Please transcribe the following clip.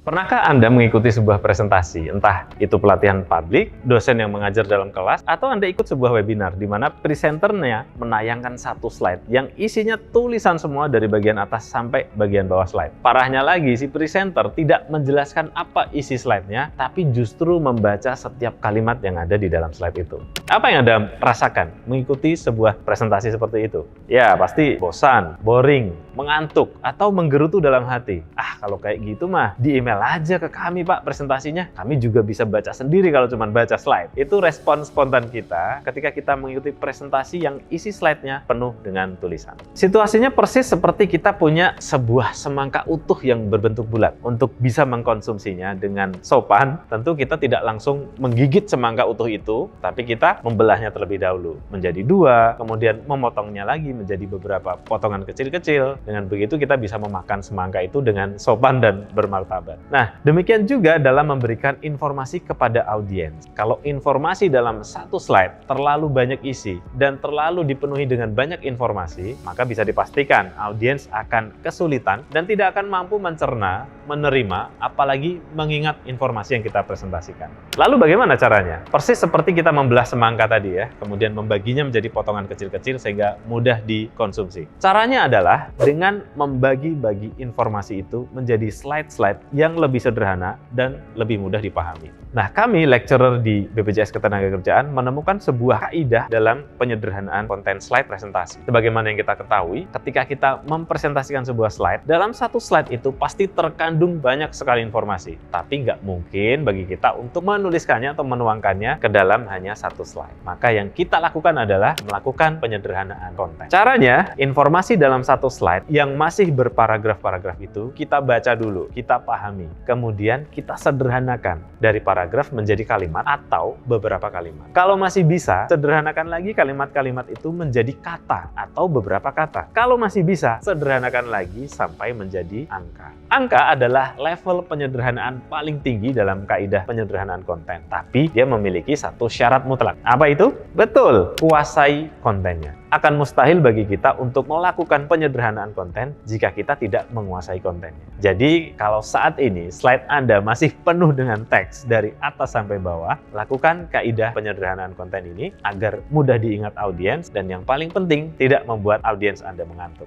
Pernahkah Anda mengikuti sebuah presentasi, entah itu pelatihan publik, dosen yang mengajar dalam kelas, atau Anda ikut sebuah webinar di mana presenternya menayangkan satu slide yang isinya tulisan semua dari bagian atas sampai bagian bawah slide. Parahnya lagi, si presenter tidak menjelaskan apa isi slide-nya, tapi justru membaca setiap kalimat yang ada di dalam slide itu. Apa yang Anda rasakan mengikuti sebuah presentasi seperti itu? Ya, pasti bosan, boring, mengantuk, atau menggerutu dalam hati. Kalau kayak gitu mah di email aja ke kami Pak presentasinya. Kami juga bisa baca sendiri kalau cuma baca slide. Itu respon spontan kita ketika kita mengikuti presentasi yang isi slide-nya penuh dengan tulisan. Situasinya persis seperti kita punya sebuah semangka utuh yang berbentuk bulat. Untuk bisa mengkonsumsinya dengan sopan, tentu kita tidak langsung menggigit semangka utuh itu, tapi kita membelahnya terlebih dahulu menjadi dua, kemudian memotongnya lagi menjadi beberapa potongan kecil-kecil. Dengan begitu kita bisa memakan semangka itu dengan sopan dan bermartabat. Nah, demikian juga dalam memberikan informasi kepada audiens. Kalau informasi dalam satu slide terlalu banyak isi dan terlalu dipenuhi dengan banyak informasi, maka bisa dipastikan audiens akan kesulitan dan tidak akan mampu mencerna, menerima, apalagi mengingat informasi yang kita presentasikan. Lalu bagaimana caranya? Persis seperti kita membelah semangka tadi ya, kemudian membaginya menjadi potongan kecil-kecil sehingga mudah dikonsumsi. Caranya adalah dengan membagi-bagi informasi itu menjadi slide-slide yang lebih sederhana dan lebih mudah dipahami. Nah, kami lecturer di BPJS Ketenagakerjaan menemukan sebuah kaidah dalam penyederhanaan konten slide presentasi. Sebagaimana yang kita ketahui, ketika kita mempresentasikan sebuah slide, dalam satu slide itu pasti terkandung banyak sekali informasi. Tapi nggak mungkin bagi kita untuk menuliskannya atau menuangkannya ke dalam hanya satu slide. Maka yang kita lakukan adalah melakukan penyederhanaan konten. Caranya, informasi dalam satu slide yang masih berparagraf-paragraf itu kita baca dulu, kita pahami. Kemudian kita sederhanakan dari paragraf menjadi kalimat atau beberapa kalimat. Kalau masih bisa, sederhanakan lagi kalimat-kalimat itu menjadi kata atau beberapa kata. Kalau masih bisa, sederhanakan lagi sampai menjadi angka. Angka adalah level penyederhanaan paling tinggi dalam kaidah penyederhanaan konten. Tapi dia memiliki satu syarat mutlak. Apa itu? Betul, kuasai kontennya. Akan mustahil bagi kita untuk melakukan penyederhanaan konten jika kita tidak menguasai kontennya. Jadi, kalau saat ini slide Anda masih penuh dengan teks dari atas sampai bawah, lakukan kaidah penyederhanaan konten ini agar mudah diingat audiens dan yang paling penting tidak membuat audiens Anda mengantuk.